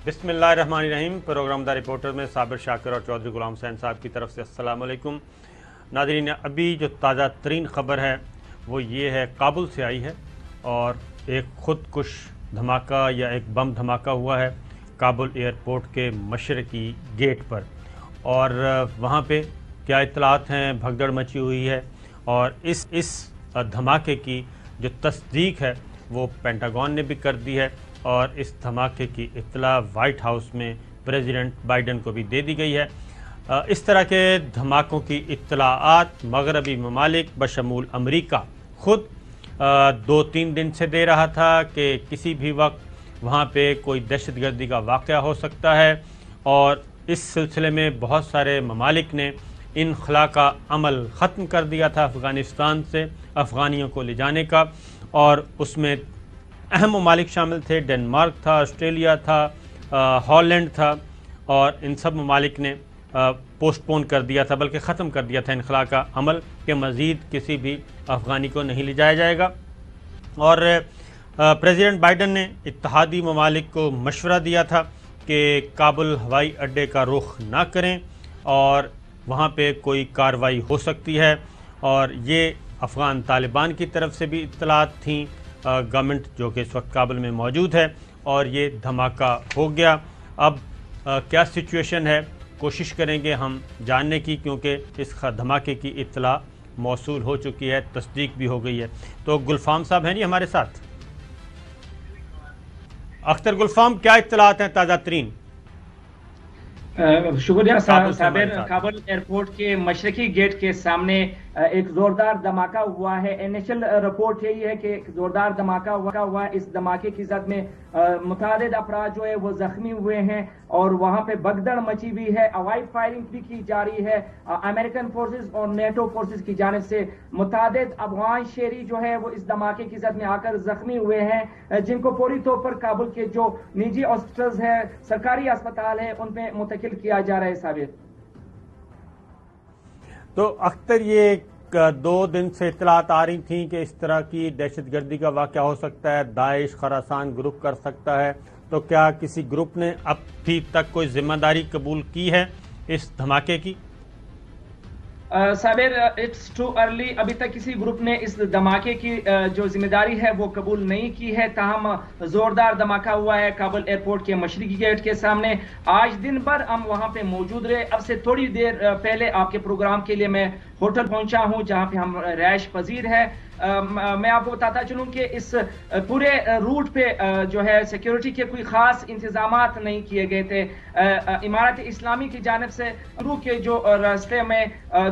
بسم اللہ الرحمن الرحیم۔ پروگرام دا رپورٹر میں صابر شاکر اور چودھری غلام حسین صاحب کی طرف سے السلام علیکم ناظرین۔ ابھی جو تازہ ترین خبر ہے وہ یہ ہے، کابل سے آئی ہے اور ایک خودکش دھماکہ یا ایک بم دھماکہ ہوا ہے کابل ایئرپورٹ کے مشرقی گیٹ پر، اور وہاں پہ کیا اطلاعات ہیں، بھگدڑ مچی ہوئی ہے، اور اس دھماکے کی جو تصدیق ہے وہ پینٹاگون نے بھی کر دی ہے، اور اس دھماکے کی اطلاع وائٹ ہاؤس میں پریزیڈنٹ بائیڈن کو بھی دے دی گئی ہے۔ اس طرح کے دھماکوں کی اطلاعات مغربی ممالک بشمول امریکہ خود 2-3 دن سے دے رہا تھا کہ کسی بھی وقت وہاں پہ کوئی دہشت گردی کا واقعہ ہو سکتا ہے، اور اس سلسلے میں بہت سارے ممالک نے انخلا کا عمل ختم کر دیا تھا افغانستان سے افغانیوں کو لے جانے کا، اور اس میں اہم ممالک شامل تھے، ڈنمارک تھا، آسٹریلیا تھا، ہالینڈ تھا، اور ان سب ممالک نے پوسٹ پون کر دیا تھا، بلکہ ختم کر دیا تھا انخلا کا عمل کہ مزید کسی بھی افغانی کو نہیں لے جایا جائے گا۔ اور پریزیڈنٹ بائیڈن نے اتحادی ممالک کو مشورہ دیا تھا کہ کابل ہوائی اڈے کا رخ نہ کریں، اور وہاں پہ کوئی کارروائی ہو سکتی ہے، اور یہ افغان طالبان کی طرف سے بھی اطلاعات تھیں، گورنمنٹ جو کہ اس وقت کابل میں موجود ہے، اور یہ دھماکہ ہو گیا۔ اب کیا سچویشن ہے کوشش کریں گے ہم جاننے کی، کیونکہ اس دھماکے کی اطلاع موصول ہو چکی ہے، تصدیق بھی ہو گئی ہے۔ تو گلفام صاحب ہیں جی ہمارے ساتھ۔ اختر گلفام، کیا اطلاعات ہیں تازہ ترین؟ شکریہ صابر۔ کابل ایئرپورٹ کے مشرقی گیٹ کے سامنے ایک زوردار دھماکہ ہوا ہے۔ انیشل رپورٹ یہی ہے کہ ایک زوردار دھماکہ ہوا ہے۔ اس دھماکے کی زد میں متعدد افراد جو ہے وہ زخمی ہوئے ہیں، اور وہاں پہ بھگدڑ مچی ہوئی ہے، ہوائی فائرنگ بھی کی جا رہی ہے امریکن فورسز اور نیٹو فورسز کی جانب سے۔ متعدد افغان شہری جو ہے وہ اس دھماکے کی زد میں آ کر زخمی ہوئے ہیں، جن کو فوری طور پر کابل کے جو نجی ہاسپٹلز ہیں، سرکاری اسپتال ہیں، ان میں منتقل کیا جا رہا ہے۔ ثابت تو اختر، یہ 2 دن سے اطلاعات آ رہی تھیں کہ اس طرح کی دہشت گردی کا واقعہ ہو سکتا ہے، داعش خراسان گروپ کر سکتا ہے، تو کیا کسی گروپ نے اب بھی تک کوئی ذمہ داری قبول کی ہے اس دھماکے کی؟ صابر، اٹس ٹو ارلی، ابھی تک کسی گروپ نے اس دھماکے کی جو ذمہ داری ہے وہ قبول نہیں کی ہے۔ تاہم زوردار دھماکہ ہوا ہے کابل ایئرپورٹ کے مشرقی گیٹ کے سامنے۔ آج دن بھر ہم وہاں پہ موجود رہے۔ اب سے تھوڑی دیر پہلے آپ کے پروگرام کے لیے میں ہوٹل پہنچا ہوں جہاں پہ ہم رہائش پذیر ہے۔ میں آپ کو بتاتا چلوں کہ اس پورے روٹ پہ جو ہے سیکیورٹی کے کوئی خاص انتظامات نہیں کیے گئے تھے۔ امارت اسلامی کی جانب سے کے جو راستے میں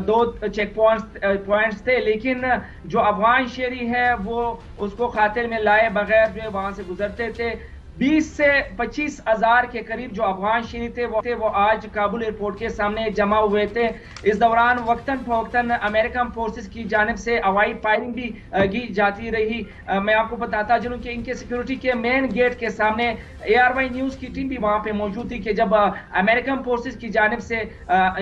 2 چیک پوائنٹس تھے، لیکن جو افغان شہری ہے وہ اس کو خاطر میں لائے بغیر جو ہے وہاں سے گزرتے تھے۔ 20 سے 25 ہزار کے قریب جو افغان شہری تھے وہ آج کابل ایئرپورٹ کے سامنے جمع ہوئے تھے۔ اس دوران وقتاً فوقتاً امریکن فورسز کی جانب سے ہوائی فائرنگ بھی کی جاتی رہی۔ میں آپ کو بتاتا چلوں کہ ان کے سیکیورٹی کے مین گیٹ کے سامنے ARY نیوز کی ٹیم بھی وہاں پہ موجود تھی کہ جب امریکن فورسز کی جانب سے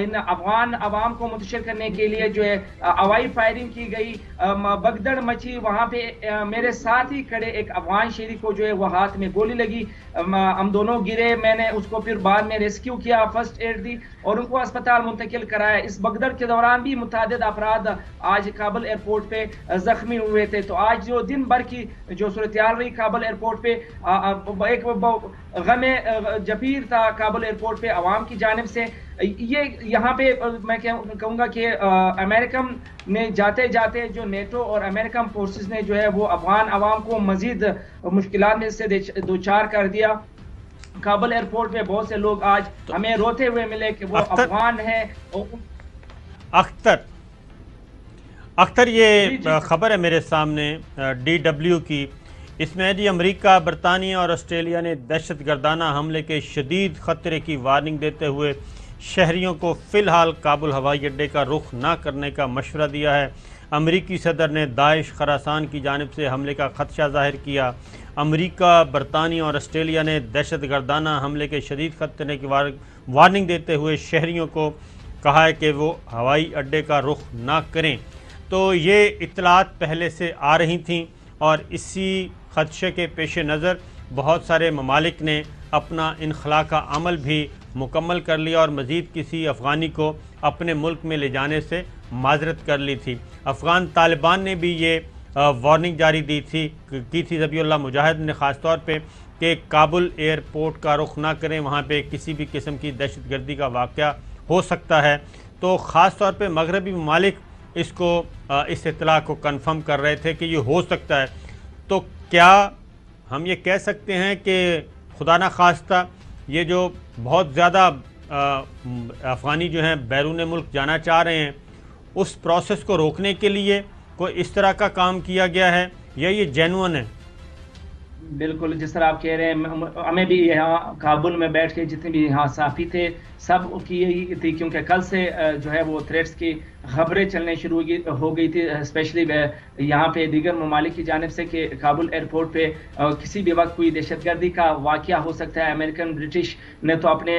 ان افغان عوام کو منتشر کرنے کے لیے جو ہے ہوائی فائرنگ کی گئی، بھگدڑ مچی۔ وہاں پہ میرے ساتھ ہی کھڑے ایک افغان شہری کو جو ہے وہ ہاتھ میں گولی لگی، ہم دونوں گرے۔ میں نے اس کو پھر بعد میں ریسکیو کیا، فرسٹ ایڈ دی اور ان کو اسپتال منتقل کرایا۔ اس بھگدڑ کے دوران بھی متعدد افراد آج کابل ایئرپورٹ پہ زخمی ہوئے تھے۔ تو آج جو دن بھر کی جو صورتحال رہی کابل ایئرپورٹ پہ، ایک غم جبیر تھا کابل ایئرپورٹ پہ عوام کی جانب سے۔ یہاں پہ میں کہوں گا کہ امریکن نے جاتے جاتے جو نیٹو اور امریکن فورسز نے جو ہے وہ افغان عوام کو مزید مشکلات میں سے دوچار کر دیا۔ کابل ایئرپورٹ پہ بہت سے لوگ آج ہمیں روتے ہوئے ملے کہ وہ افغان ہیں۔ اختر، یہ خبر ہے میرے سامنے DW کی، اس میں جی امریکہ، برطانیہ اور آسٹریلیا نے دہشت گردانہ حملے کے شدید خطرے کی وارننگ دیتے ہوئے شہریوں کو فی الحال کابل ہوائی اڈے کا رخ نہ کرنے کا مشورہ دیا ہے۔ امریکی صدر نے داعش خراسان کی جانب سے حملے کا خدشہ ظاہر کیا۔ امریکہ، برطانیہ اور آسٹریلیا نے دہشت گردانہ حملے کے شدید خطرے کی وارننگ دیتے ہوئے شہریوں کو کہا ہے کہ وہ ہوائی اڈے کا رخ نہ کریں۔ تو یہ اطلاعات پہلے سے آ رہی تھیں، اور اسی خدشے کے پیش نظر بہت سارے ممالک نے اپنا انخلا کا عمل بھی مکمل کر لیا اور مزید کسی افغانی کو اپنے ملک میں لے جانے سے معذرت کر لی تھی۔ افغان طالبان نے بھی یہ وارننگ جاری کی تھی ذبیح اللہ مجاہد نے خاص طور پہ کہ کابل ایئرپورٹ کا رخ نہ کریں، وہاں پہ کسی بھی قسم کی دہشت گردی کا واقعہ ہو سکتا ہے۔ تو خاص طور پہ مغربی ممالک اس اطلاع کو کنفرم کر رہے تھے کہ یہ ہو سکتا ہے۔ تو کیا ہم یہ کہہ سکتے ہیں کہ خدا نہ خواستہ یہ جو بہت زیادہ افغانی جو ہیں بیرون ملک جانا چاہ رہے ہیں، اس پروسیس کو روکنے کے لیے کوئی اس طرح کا کام کیا گیا ہے یا یہ جینوئن ہے؟ بالکل جس طرح آپ کہہ رہے ہیں، ہمیں بھی یہاں کابل میں بیٹھ کے جتنے بھی یہاں صحافی تھے سب کی یہی تھی، کیونکہ کل سے جو ہے وہ تھریٹس کی خبریں چلنے شروع ہو گئی تھی، اسپیشلی یہاں پہ دیگر ممالک کی جانب سے کہ کابل ایئرپورٹ پہ کسی بھی وقت کوئی دہشت گردی کا واقعہ ہو سکتا ہے۔ امریکن برٹش نے تو اپنے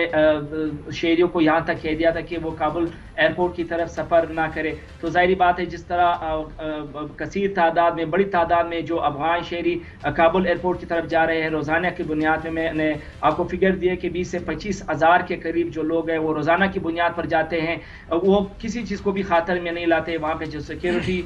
شہریوں کو یہاں تک کہہ دیا تھا کہ وہ کابل ایئرپورٹ کی طرف سفر نہ کرے۔ تو ظاہری بات ہے جس طرح کثیر تعداد میں، بڑی تعداد میں جو افغان شہری کابل ایئرپورٹ کی طرف جا رہے ہیں، روزانہ کی بنیاد میں نے آپ کو فگر دیے کہ 20 سے 25 ہزار کے قریب جو لوگ ہیں وہ روزانہ کی بنیاد پر جاتے ہیں، وہ کسی چیز کو بھی خاطر میں نہیں لاتے۔ وہاں پہ جو سیکیورٹی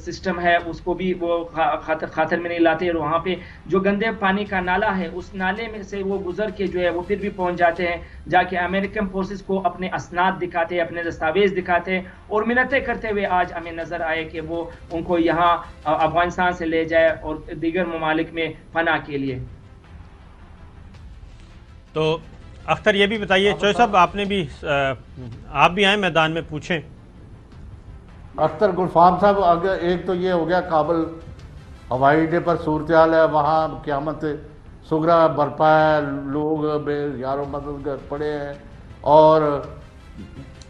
سسٹم ہے اس کو بھی وہ خاطر میں نہیں لاتے، اور وہاں پہ جو گندے پانی کا نالا ہے اس نالے میں سے وہ گزر کے جو ہے وہ پھر بھی پہنچ جاتے ہیں، جا کے امریکن فورسز کو اپنے اسناد دکھاتے ہیں، اپنے دستاویز دکھاتے ہیں اور منتیں کرتے ہوئے آج ہمیں نظر آئے کہ وہ ان کو یہاں افغانستان سے لے جائے اور دیگر ممالک میں پناہ کے لیے۔ تو اختر یہ بھی بتائیے، چوہے صاحب آپ بھی آئیں میدان میں، پوچھیں۔ اختر گلفام صاحب، اگر ایک تو یہ ہو گیا کابل ہوائی اڈے پر صورتحال ہے، وہاں قیامت سگرا برپا ہے، لوگ بے یار و مددگار پڑے ہیں اور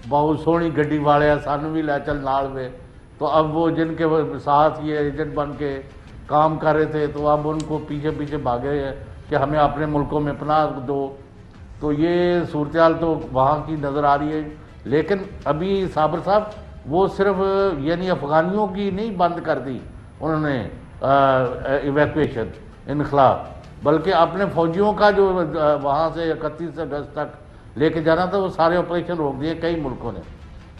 بہت سونی گڈی والے ہیں، سانو بھی لے چل نال میں۔ تو اب وہ جن کے ساتھ یہ ایجنٹ بن کے کام کر رہے تھے تو اب ان کو پیچھے پیچھے بھاگے ہیں کہ ہمیں اپنے ملکوں میں پناہ دو۔ تو یہ صورتحال تو وہاں کی نظر آ رہی ہے، لیکن ابھی صابر صاحب وہ صرف یعنی افغانیوں کی نہیں بند کر دی انہوں نے ایویکویشن انخلا، بلکہ اپنے فوجیوں کا جو وہاں سے 31 اگست تک لے کے جانا تھا وہ سارے آپریشن روک دیے کئی ملکوں نے۔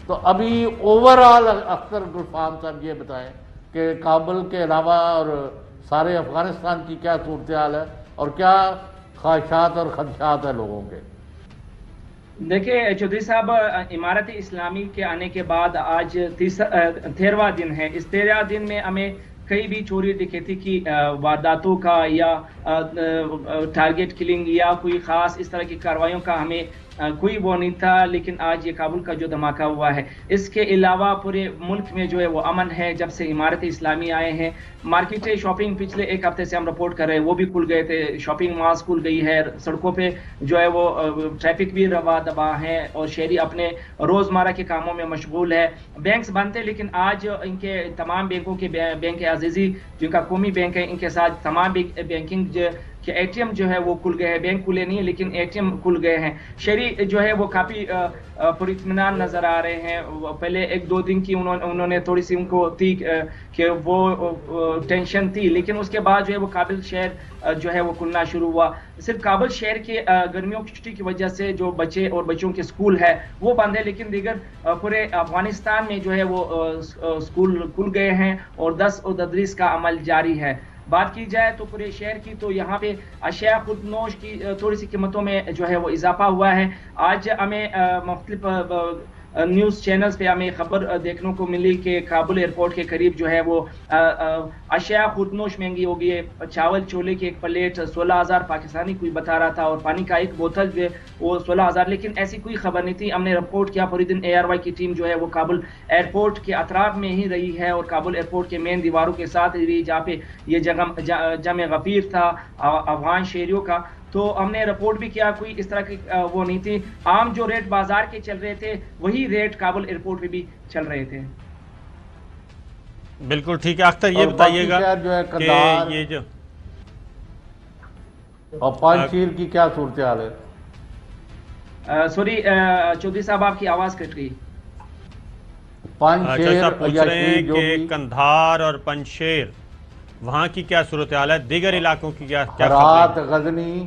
تو ابھی اوورآل اختر گلفام صاحب یہ بتائیں کہ کابل کے علاوہ اور سارے افغانستان کی کیا صورتحال ہے اور کیا خواہشات اور خدشات ہیں لوگوں کے؟ دیکھیں چودھری صاحب، امارت اسلامی کے آنے کے بعد آج 13واں دن ہے۔ اس 13 دن میں ہمیں کئی بھی چوری ڈکیتی کی وارداتوں کا یا ٹارگٹ کلنگ یا کوئی خاص اس طرح کی کارروائیوں کا ہمیں کوئی وہ نہیں تھا، لیکن آج یہ کابل کا جو دھماکہ ہوا ہے اس کے علاوہ پورے ملک میں جو ہے وہ امن ہے۔ جب سے امارت اسلامی آئے ہیں مارکیٹیں، شاپنگ پچھلے ایک ہفتے سے ہم رپورٹ کر رہے ہیں وہ بھی کھل گئے تھے، شاپنگ مالز کھل گئی ہے، سڑکوں پہ جو ہے وہ ٹریفک بھی روا دبا ہے اور شہری اپنے روزمرہ کے کاموں میں مشغول ہے۔ بینکس بند تھے لیکن آج ان کے تمام بینکوں کے بینک عزیزی جن کا قومی بینک ہے ان کے ساتھ تمام بینکنگ کہ اے ٹی ایم جو ہے وہ کھل گئے ہیں، بینک کھلے نہیں ہیں لیکن اے ٹی ایم کھل گئے ہیں۔ شہری جو ہے وہ کافی پر اطمینان نظر آ رہے ہیں۔ پہلے 1-2 دن کی انہوں نے تھوڑی سی ان کو تھی کہ وہ ٹینشن تھی، لیکن اس کے بعد جو ہے وہ کابل شہر جو ہے وہ کھلنا شروع ہوا۔ صرف کابل شہر کے گرمیوں کی چھٹی کی وجہ سے جو بچے اور بچوں کے سکول ہے وہ بند ہے، لیکن دیگر پورے افغانستان میں جو ہے وہ سکول کھل گئے ہیں اور درس و تدریس کا عمل جاری ہے۔ بات کی جائے تو پورے شہر کی تو یہاں پہ اشیاء خود نوش کی تھوڑی سی قیمتوں میں جو ہے وہ اضافہ ہوا ہے۔ آج ہمیں مختلف نیوز چینلز پہ ہمیں خبر دیکھنے کو ملی کہ کابل ایئرپورٹ کے قریب جو ہے وہ اشیاء خود نوش مہنگی ہو گئی ہے۔ چاول چولے کی ایک پلیٹ 16,000 پاکستانی کوئی بتا رہا تھا اور پانی کا ایک بوتل جو ہے وہ 16,000، لیکن ایسی کوئی خبر نہیں تھی۔ ہم نے رپورٹ کیا، پوری دن ARY کی ٹیم جو ہے وہ کابل ایئرپورٹ کے اطراف میں ہی رہی ہے اور کابل ایئرپورٹ کے مین دیواروں کے ساتھ رہی جہاں پہ یہ جمع غفیر تھا افغان شہریوں کا۔ تو ہم نے رپورٹ بھی کیا، کوئی اس طرح کی وہ نہیں تھی، عام جو ریٹ بازار کے چل رہے تھے وہی ریٹ کابل ایئرپورٹ پہ بھی چل رہے تھے۔ بالکل ٹھیک ہے اختر، یہ بتائیے گا کہ یہ جو اور پانچیر کی کیا صورتحال ہے؟ سوری چودھری صاحب آپ کی آواز کٹ گئی۔ پانچیر پوچھ رہے ہیں کہ کندھار اور پنجشیر وہاں کی کیا صورتحال ہے، دیگر علاقوں کی کیا Herat, Ghazni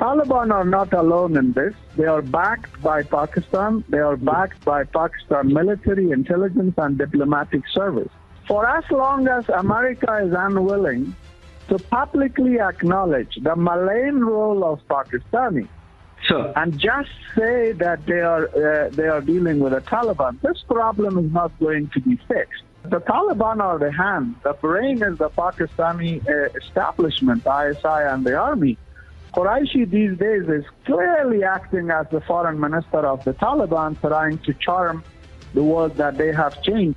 Taliban are not alone in this. They are backed by Pakistan. They are backed by Pakistan military, intelligence and diplomatic service. For as long as America is unwilling to publicly acknowledge the malign role of Pakistani, and just say that they are dealing with the Taliban, this problem is not going to be fixed. The Taliban are the hand. The brain is the Pakistani establishment, ISI and the army. Quraishi these days is clearly acting as the foreign minister of the Taliban, trying to charm the world that they have changed.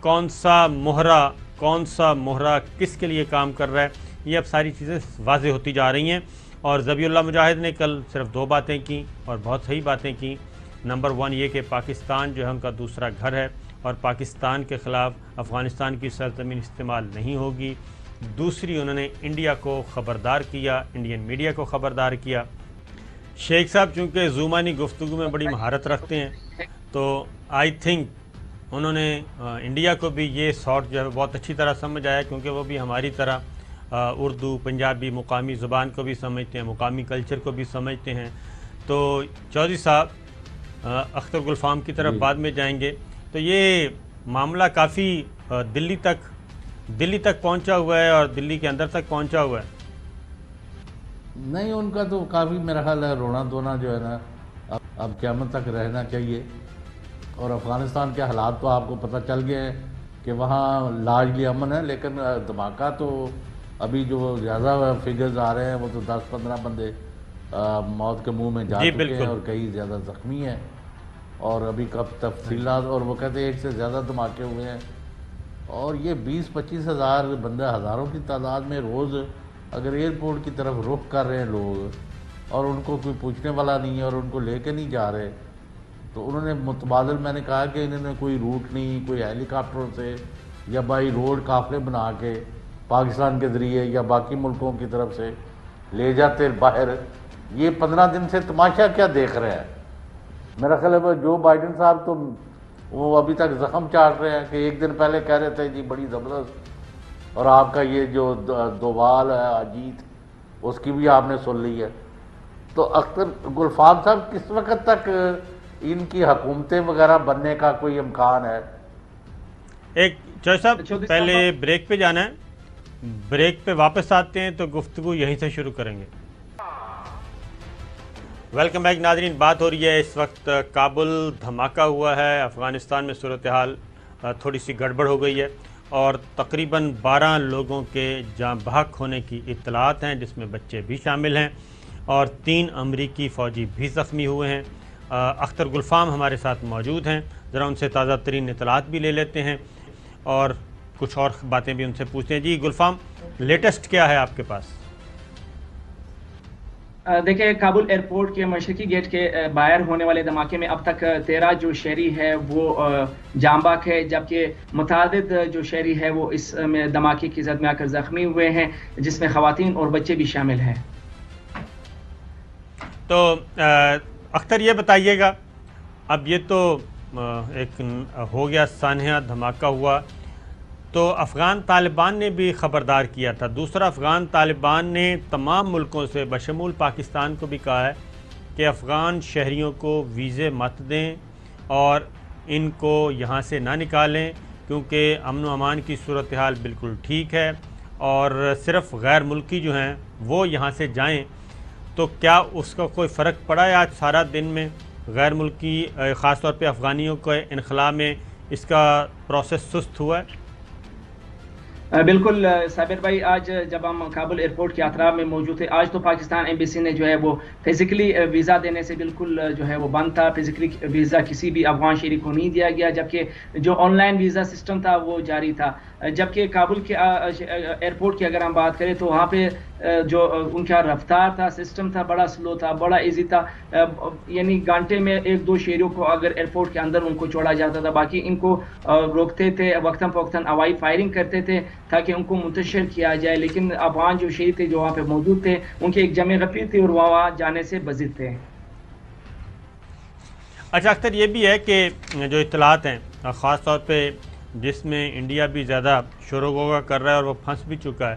کون سا مہرہ کس کے لیے کام کر رہا ہے، یہ اب ساری چیزیں واضح ہوتی جا رہی ہیں۔ اور ذبیح اللہ مجاہد نے کل صرف 2 باتیں کی اور بہت صحیح باتیں کی۔ نمبر 1 یہ کہ پاکستان جو ہے ان کا دوسرا گھر ہے اور پاکستان کے خلاف افغانستان کی سرزمین استعمال نہیں ہوگی۔ دوسری انہوں نے انڈیا کو خبردار کیا، انڈین میڈیا کو خبردار کیا۔ شیخ صاحب چونکہ زبانی گفتگو میں بڑی مہارت رکھتے ہیں تو آئی تھنک انہوں نے انڈیا کو بھی یہ سارٹ جو ہے بہت اچھی طرح سمجھ آیا، کیونکہ وہ بھی ہماری طرح اردو، پنجابی، مقامی زبان کو بھی سمجھتے ہیں، مقامی کلچر کو بھی سمجھتے ہیں۔ تو چودھری صاحب اختر گلفام کی طرف بعد میں جائیں گے، تو یہ معاملہ کافی دلی تک پہنچا ہوا ہے اور دلی کے اندر تک پہنچا ہوا ہے۔ نہیں، ان کا تو کافی میرا خیال ہے رونا دھونا جو ہے نا اب قیامت تک رہنا چاہیے۔ اور افغانستان کے حالات تو آپ کو پتہ چل گئے ہیں کہ وہاں لاجلی امن ہے، لیکن دھماکہ تو ابھی جو زیادہ فگرز آ رہے ہیں وہ تو 10-15 بندے موت کے منہ میں جا چکے ہیں اور کئی زیادہ زخمی ہیں، اور ابھی کب تفصیلات، اور وہ کہتے ہیں 1 سے زیادہ دھماکے ہوئے ہیں، اور یہ 20-25 ہزار بندہ ہزاروں کی تعداد میں روز اگر ایئرپورٹ کی طرف رخ کر رہے ہیں لوگ اور ان کو کوئی پوچھنے والا نہیں ہے اور ان کو لے کے نہیں جا رہے، تو انہوں نے متبادل میں نے کہا کہ انہوں نے کوئی روٹ نہیں، کوئی ہیلی کاپٹروں سے یا بائی روڈ قافلے بنا کے پاکستان کے ذریعے یا باقی ملکوں کی طرف سے لے جاتے باہر۔ یہ 15 دن سے تماشا کیا دیکھ رہے ہیں؟ میرا خیال ہے جو بائیڈن صاحب تو وہ ابھی تک زخم چاٹ رہے ہیں کہ ایک دن پہلے کہہ رہے تھے جی بڑی زبردست، اور آپ کا یہ جو دوال ہے اجیت اس کی بھی آپ نے سن لی ہے۔ تو اختر گلفام صاحب کس وقت تک ان کی حکومتیں وغیرہ بننے کا کوئی امکان ہے؟ ایک چوہدری صاحب پہلے بریک پہ جانا ہے، بریک پہ واپس آتے ہیں تو گفتگو یہیں سے شروع کریں گے۔ ویلکم بیک ناظرین، بات ہو رہی ہے اس وقت کابل دھماکہ ہوا ہے، افغانستان میں صورتحال تھوڑی سی گڑبڑ ہو گئی ہے اور تقریباً 12 لوگوں کے جاں بحق ہونے کی اطلاعات ہیں، جس میں بچے بھی شامل ہیں اور 3 امریکی فوجی بھی زخمی ہوئے ہیں۔ اختر گلفام ہمارے ساتھ موجود ہیں، ذرا ان سے تازہ ترین اطلاعات بھی لے لیتے ہیں اور کچھ اور باتیں بھی ان سے پوچھتے ہیں۔ جی گلفام، لیٹسٹ کیا ہے آپ کے پاس؟ دیکھیں، کابل ایئرپورٹ کے مشرقی گیٹ کے باہر ہونے والے دھماکے میں اب تک 13 جو شہری ہے وہ جاں بحق ہے، جبکہ متعدد جو شہری ہے وہ اس میں دھماکے کی زد میں آ کر زخمی ہوئے ہیں، جس میں خواتین اور بچے بھی شامل ہیں۔ تو اختر یہ بتائیے گا، اب یہ تو ایک ہو گیا سانحہ دھماکہ ہوا، تو افغان طالبان نے بھی خبردار کیا تھا۔ دوسرا، افغان طالبان نے تمام ملکوں سے بشمول پاکستان کو بھی کہا ہے کہ افغان شہریوں کو ویزے مت دیں اور ان کو یہاں سے نہ نکالیں، کیونکہ امن و امان کی صورتحال بالکل ٹھیک ہے اور صرف غیر ملکی جو ہیں وہ یہاں سے جائیں۔ تو کیا اس کا کوئی فرق پڑا ہے آج سارا دن میں؟ غیر ملکی خاص طور پہ افغانیوں کے انخلاء میں اس کا پروسیس سست ہوا ہے؟ بالکل صابر بھائی، آج جب ہم کابل ایئرپورٹ کے اطراف میں موجود تھے، آج تو پاکستان ایمبیسی نے جو ہے وہ فزیکلی ویزا دینے سے بالکل جو ہے وہ بند تھا۔ فزیکلی ویزا کسی بھی افغان شہری کو نہیں دیا گیا، جبکہ جو آن لائن ویزا سسٹم تھا وہ جاری تھا۔ جبکہ کابل کے ایئرپورٹ کی اگر ہم بات کریں تو وہاں پہ جو ان کا رفتار تھا، سسٹم تھا، بڑا سلو تھا، بڑا ایزی تھا، یعنی گھنٹے میں 1-2 شہریوں کو اگر ایئرپورٹ کے اندر ان کو چھوڑا جاتا تھا، باقی ان کو روکتے تھے، وقتاً فوقتاً ہوائی فائرنگ کرتے تھے تاکہ ان کو منتشر کیا جائے، لیکن افغان جو شہری تھے جو وہاں پہ موجود تھے ان کی ایک جمع غفیر تھی اور وہاں جانے سے بزد تھے۔ اچھا اختر، یہ بھی ہے کہ جو اطلاعات ہیں خاص طور پہ جس میں انڈیا بھی زیادہ شور و غوغا کر رہا ہے اور وہ پھنس بھی چکا ہے،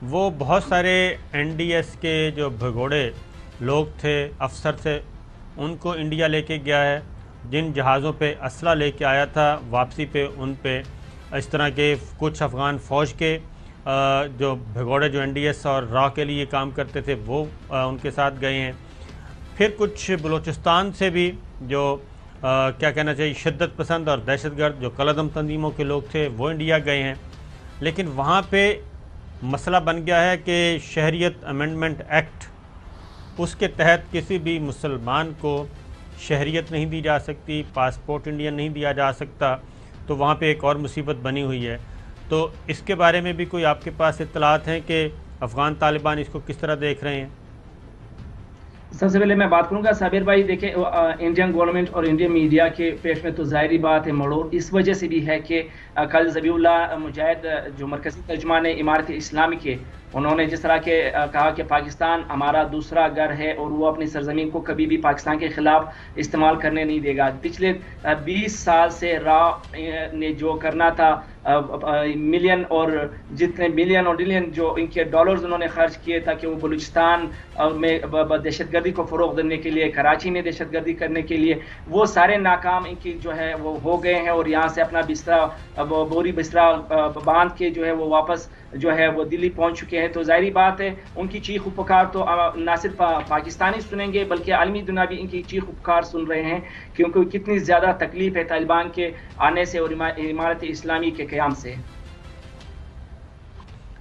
وہ بہت سارے NDS کے جو بھگوڑے لوگ تھے، افسر تھے، ان کو انڈیا لے کے گیا ہے۔ جن جہازوں پہ اسلحہ لے کے آیا تھا، واپسی پہ ان پہ اس طرح کے کچھ افغان فوج کے جو بھگوڑے جو NDS اور را کے لیے کام کرتے تھے وہ ان کے ساتھ گئے ہیں۔ پھر کچھ بلوچستان سے بھی جو کیا کہنا چاہیے شدت پسند اور دہشت گرد جو کالعدم تنظیموں کے لوگ تھے وہ انڈیا گئے ہیں، لیکن وہاں پہ مسئلہ بن گیا ہے کہ شہریت امینڈمنٹ ایکٹ، اس کے تحت کسی بھی مسلمان کو شہریت نہیں دی جا سکتی، پاسپورٹ انڈین نہیں دیا جا سکتا۔ تو وہاں پہ ایک اور مصیبت بنی ہوئی ہے. تو اس کے بارے میں بھی کوئی آپ کے پاس اطلاعات ہیں کہ افغان طالبان اس کو کس طرح دیکھ رہے ہیں؟ سب سے پہلے میں بات کروں گا صابر بھائی، دیکھیں انڈین گورنمنٹ اور انڈین میڈیا کے پیش میں تو ظاہری بات ہے مڑوڑ اس وجہ سے بھی ہے کہ قاضی ذبیح اللہ مجاہد جو مرکزی ترجمان امارت اسلامی کے، انہوں نے جس طرح کے کہا کہ پاکستان ہمارا دوسرا گھر ہے اور وہ اپنی سرزمین کو کبھی بھی پاکستان کے خلاف استعمال کرنے نہیں دے گا. پچھلے 20 سال سے را نے جو کرنا تھا ملین اور جتنے ملین اور ڈلین جو ان کے ڈالرز انہوں نے خرچ کیے تاکہ وہ بلوچستان میں دہشت گردی کو فروغ دینے کے لیے، کراچی میں دہشت گردی کرنے کے لیے، وہ سارے ناکام ان کی جو ہے وہ ہو گئے ہیں. اور یہاں سے اپنا بستر بوری بستر باندھ کے جو ہے وہ واپس جو ہے وہ دلی پہنچ چکے ہیں. تو ظاہری بات ہے ان کی چیخ و پکار تو نہ صرف پاکستانی سنیں گے بلکہ عالمی دنیا بھی ان کی چیخ و پکار سن رہے ہیں، کیونکہ کتنی زیادہ تکلیف ہے طالبان کے آنے سے اور امارت اسلامی کے قیام سے.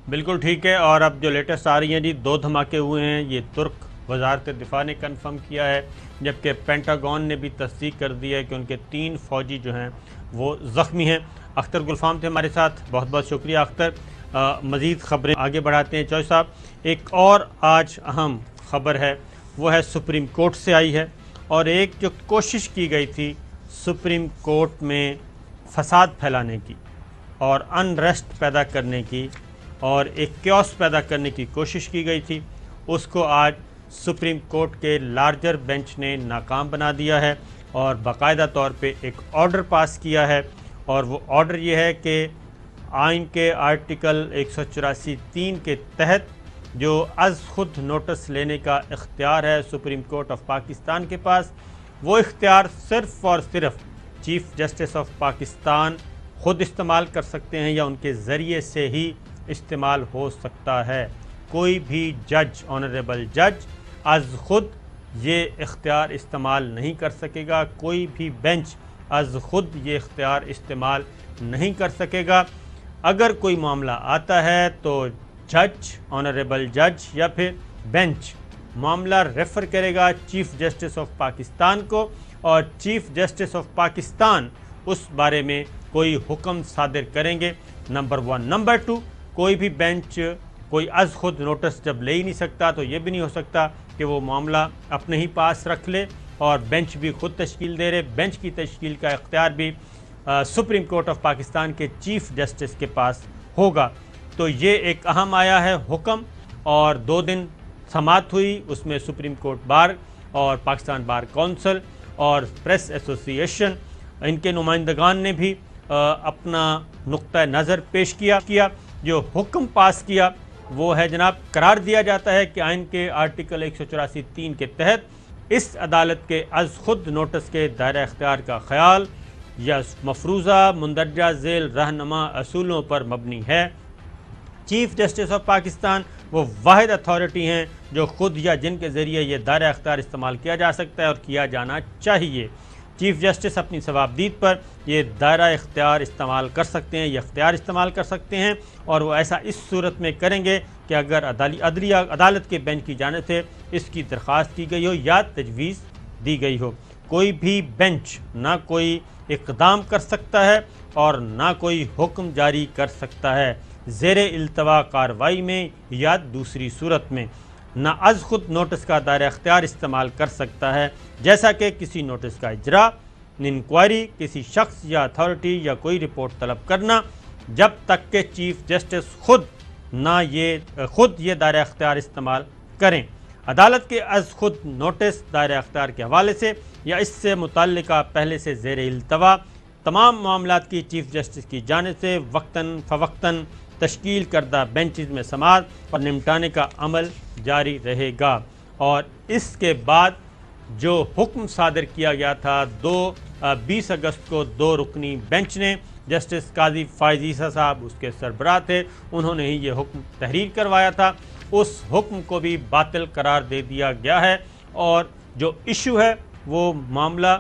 بالکل ٹھیک ہے. اور اب جو لیٹسٹ آ رہی ہیں جی 2 دھماکے ہوئے ہیں، یہ ترک وزارت دفاع نے کنفرم کیا ہے، جبکہ پینٹاگون نے بھی تصدیق کر دی ہے کہ ان کے 3 فوجی جو ہیں وہ زخمی ہیں. اختر گلفام تھے ہمارے ساتھ، بہت بہت شکریہ اختر. مزید خبریں آگے بڑھاتے ہیں. چوہے صاحب، ایک اور آج اہم خبر ہے، وہ ہے سپریم کورٹ سے آئی ہے، اور ایک جو کوشش کی گئی تھی سپریم کورٹ میں فساد پھیلانے کی اور انریسٹ پیدا کرنے کی اور ایک کیوس پیدا کرنے کی کوشش کی گئی تھی، اس کو آج سپریم کورٹ کے لارجر بینچ نے ناکام بنا دیا ہے اور باقاعدہ طور پہ ایک آرڈر پاس کیا ہے. اور وہ آرڈر یہ ہے کہ آئین کے آرٹیکل 184(3) کے تحت جو از خود نوٹس لینے کا اختیار ہے سپریم کورٹ آف پاکستان کے پاس، وہ اختیار صرف اور صرف چیف جسٹس آف پاکستان خود استعمال کر سکتے ہیں یا ان کے ذریعے سے ہی استعمال ہو سکتا ہے. کوئی بھی جج، آنریبل جج، از خود یہ اختیار استعمال نہیں کر سکے گا. کوئی بھی بینچ از خود یہ اختیار استعمال نہیں کر سکے گا. اگر کوئی معاملہ آتا ہے تو جج، آنریبل جج یا پھر بینچ معاملہ ریفر کرے گا چیف جسٹس آف پاکستان کو، اور چیف جسٹس آف پاکستان اس بارے میں کوئی حکم صادر کریں گے. نمبر 1. نمبر 2، کوئی بھی بینچ کوئی از خود نوٹس جب لے ہی نہیں سکتا تو یہ بھی نہیں ہو سکتا کہ وہ معاملہ اپنے ہی پاس رکھ لے، اور بینچ بھی خود تشکیل دے رہے. بینچ کی تشکیل کا اختیار بھی سپریم کورٹ آف پاکستان کے چیف جسٹس کے پاس ہوگا. تو یہ ایک اہم آیا ہے حکم، اور 2 دن سماعت ہوئی، اس میں سپریم کورٹ بار اور پاکستان بار کونسل اور پریس ایسوسی ایشن، ان کے نمائندگان نے بھی اپنا نقطہ نظر پیش کیا. جو حکم پاس کیا وہ ہے جناب، قرار دیا جاتا ہے کہ آئین کے آرٹیکل 184(3) کے تحت اس عدالت کے از خود نوٹس کے دائرہ اختیار کا خیال یا مفروضہ مندرجہ ذیل رہنما اصولوں پر مبنی ہے. چیف جسٹس آف پاکستان وہ واحد اتھارٹی ہیں جو خود یا جن کے ذریعے یہ دائرہ اختیار استعمال کیا جا سکتا ہے اور کیا جانا چاہیے. چیف جسٹس اپنی ثوابدید پر یہ دائرہ اختیار استعمال کر سکتے ہیں، یہ اختیار استعمال کر سکتے ہیں، اور وہ ایسا اس صورت میں کریں گے کہ اگر عدلیہ عدالت کے بینچ کی جانب سے اس کی درخواست کی گئی ہو یا تجویز دی گئی ہو. کوئی بھی بینچ نہ کوئی اقدام کر سکتا ہے اور نہ کوئی حکم جاری کر سکتا ہے زیر التوا کارروائی میں یا دوسری صورت میں. نہ از خود نوٹس کا دائرہ اختیار استعمال کر سکتا ہے، جیسا کہ کسی نوٹس کا اجرا، انکوائری، کسی شخص یا اتھارٹی یا کوئی رپورٹ طلب کرنا، جب تک کہ چیف جسٹس خود یہ دائرہ اختیار استعمال کریں. عدالت کے از خود نوٹس دائرہ اختیار کے حوالے سے یا اس سے متعلقہ پہلے سے زیر التوا تمام معاملات کی چیف جسٹس کی جانب سے وقتاً فوقتاً تشکیل کردہ بینچز میں سماعت اور نمٹانے کا عمل جاری رہے گا. اور اس کے بعد جو حکم صادر کیا گیا تھا 20 اگست کو 2 رکنی بینچ نے، جسٹس قاضی فائز عیسیٰ صاحب اس کے سربراہ تھے، انہوں نے ہی یہ حکم تحریر کروایا تھا، اس حکم کو بھی باطل قرار دے دیا گیا ہے. اور جو ایشو ہے وہ معاملہ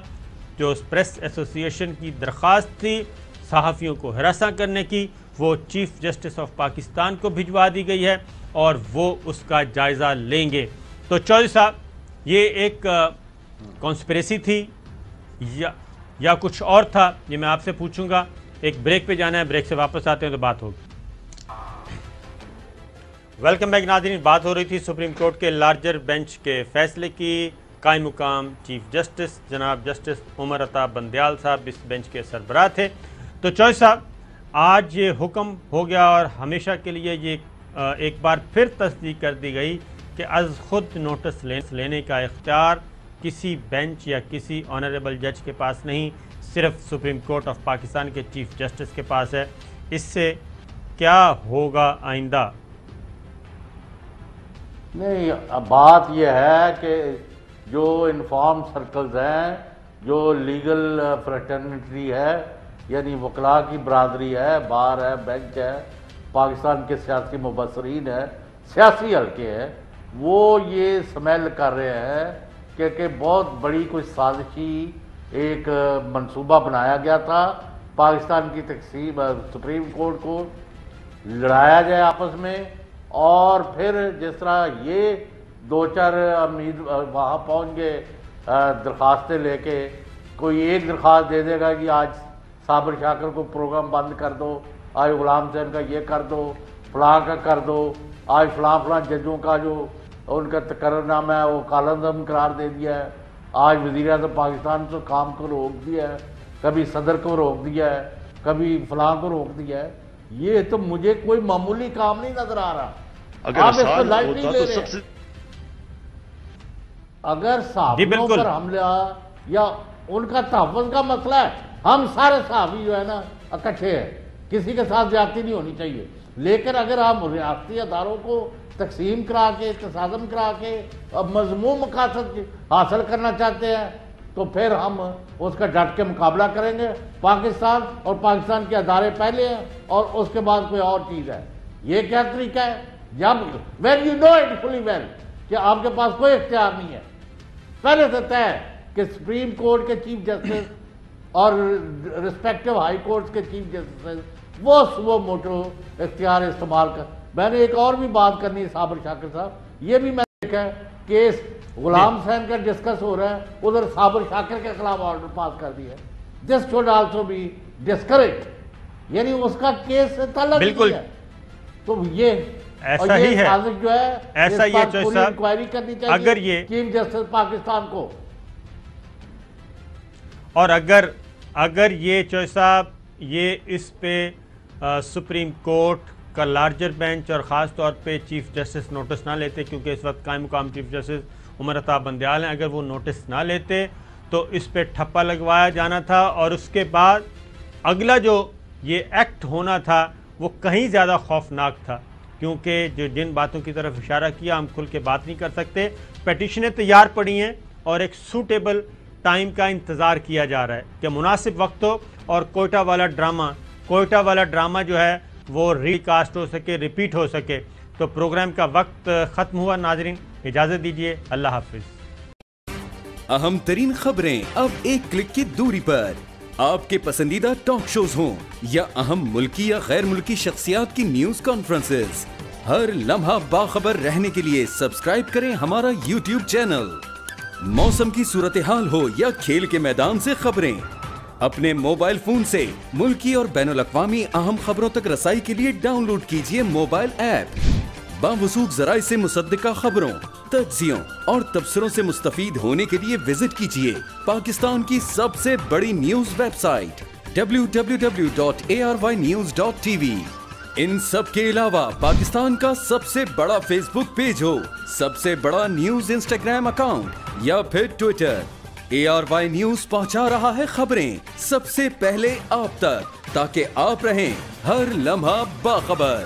جو پریس ایسوسی ایشن کی درخواست تھی صحافیوں کو ہراساں کرنے کی، وہ چیف جسٹس آف پاکستان کو بھجوا دی گئی ہے اور وہ اس کا جائزہ لیں گے. تو چودھری صاحب، یہ ایک کانسپریسی تھی یا کچھ اور تھا، یہ میں آپ سے پوچھوں گا ایک بریک پہ جانا ہے, بریک سے واپس آتے ہیں تو بات ہوگی. ویلکم بیک ناظرین. بات ہو رہی تھی سپریم کورٹ کے لارجر بینچ کے فیصلے کی. قائم مقام چیف جسٹس جناب جسٹس عمر عطا بندیال صاحب اس بینچ کے سربراہ تھے. تو چوہدری صاحب, آج یہ حکم ہو گیا اور ہمیشہ کے لیے یہ ایک بار پھر تصدیق کر دی گئی کہ از خود نوٹس لینے کا اختیار کسی بینچ یا کسی آنریبل جج کے پاس نہیں, صرف سپریم کورٹ آف پاکستان کے چیف جسٹس کے پاس ہے. اس سے کیا ہوگا آئندہ؟ نہیں, بات یہ ہے کہ جو انفارم سرکلز ہیں, جو لیگل فریٹرنیٹی ہے, یعنی وکلاء کی برادری ہے, بار ہے, بینچ ہے, پاکستان کے سیاسی مبصرین ہے, سیاسی حلقے ہیں, وہ یہ سمیل کر رہے ہیں کہ بہت بڑی کوئی سازشی ایک منصوبہ بنایا گیا تھا پاکستان کی تقسیم, سپریم کورٹ کو لڑایا جائے آپس میں, اور پھر جس طرح یہ دو چار امید وہاں پہنچ گئے درخواستیں لے کے, کوئی ایک درخواست دے دے گا کہ آج صابر شاکر کو پروگرام بند کر دو, آج غلام حسین کا یہ کر دو, فلاں کا کر دو, آج فلاں ججوں کا جو ان کا تقرر نامہ ہے وہ کالعدم قرار دے دیا ہے, آج وزیر اعظم پاکستان سے کام کو روک دیا ہے, کبھی صدر کو روک دیا ہے, کبھی فلاں کو روک دیا ہے. یہ تو مجھے کوئی معمولی کام نہیں نظر آ رہا. آپ اس کو لائٹ نہیں لے رہے. اگر صحافیوں پر حملہ یا ان کا تحفظ کا مسئلہ ہے, ہم سارے صحافی جو ہے نا اکٹھے ہیں, کسی کے ساتھ زیادتی نہیں ہونی چاہیے. لیکن اگر ہم ریاستی اداروں کو تقسیم کرا کے, تصادم کرا کے مضمون مقاصد حاصل کرنا چاہتے ہیں تو پھر ہم اس کا ڈٹ کے مقابلہ کریں گے. پاکستان اور پاکستان کے ادارے پہلے ہیں اور اس کے بعد کوئی اور چیز ہے. یہ کیا طریقہ ہے؟ جب when you know it fully well کہ آپ کے پاس کوئی اختیار نہیں ہے, پہلے سے طے ہے کہ سپریم کورٹ کے چیف جسٹس اور رسپیکٹو ہائی کورٹس کے چیف جسٹس وہ موٹو اختیار استعمال کر. میں نے ایک اور بھی بات کرنی ہے صابر شاکر صاحب, یہ بھی میں نے دیکھا ہے کیس غلام حسین کا ڈسکس ہو رہا ہے, ادھر صابر شاکر کے خلاف آرڈر پاس کر دیا ہے. This should also be discourage, یعنی اس کا کیس سے تعلق نہیں ہے. تو یہ ایسا ہی ہے, جو ہے ایسا یہ چوہدری صاحب انکوائری کرنی چاہیے اگر یہ چیف جسٹس پاکستان کو. اور اگر یہ چوہدری صاحب یہ اس پہ سپریم کورٹ کا لارجر بینچ اور خاص طور پہ چیف جسٹس نوٹس نہ لیتے, کیونکہ اس وقت قائم مقام چیف جسٹس عمر عطا بندیال ہیں, اگر وہ نوٹس نہ لیتے تو اس پہ ٹھپا لگوایا جانا تھا, اور اس کے بعد اگلا جو یہ ایکٹ ہونا تھا وہ کہیں زیادہ خوفناک تھا, کیونکہ جن باتوں کی طرف اشارہ کیا ہم کھل کے بات نہیں کر سکتے. پیٹیشنیں تیار پڑی ہیں اور ایک سوٹیبل ٹائم کا انتظار کیا جا رہا ہے کہ مناسب وقت ہو اور کوئٹہ والا ڈرامہ جو ہے وہ ری کاسٹ ہو سکے, ریپیٹ ہو سکے. تو پروگرام کا وقت ختم ہوا. ناظرین اجازت دیجیے, اللہ حافظ. اہم ترین خبریں اب ایک کلک کی دوری پر. آپ کے پسندیدہ ٹاک شوز ہوں یا اہم ملکی یا غیر ملکی شخصیات کی نیوز کانفرنسز, ہر لمحہ باخبر رہنے کے لیے سبسکرائب کریں ہمارا یوٹیوب چینل. موسم کی صورتحال ہو یا کھیل کے میدان سے خبریں, اپنے موبائل فون سے ملکی اور بین الاقوامی اہم خبروں تک رسائی کے لیے ڈاؤن لوڈ کیجیے موبائل ایپ. باوثوق ذرائع سے مصدقہ خبروں, تجزیوں اور تبصروں سے مستفید ہونے کے لیے وزٹ کیجیے پاکستان کی سب سے بڑی نیوز ویب سائٹ www.arYnews.tv. ان سب کے علاوہ پاکستان کا سب سے بڑا فیس بک پیج ہو, سب سے بڑا نیوز انسٹاگرام اکاؤنٹ یا پھر ٹویٹر, ARY نیوز پہنچا رہا ہے خبریں سب سے پہلے آپ تک, تاکہ آپ رہیں ہر لمحہ باخبر.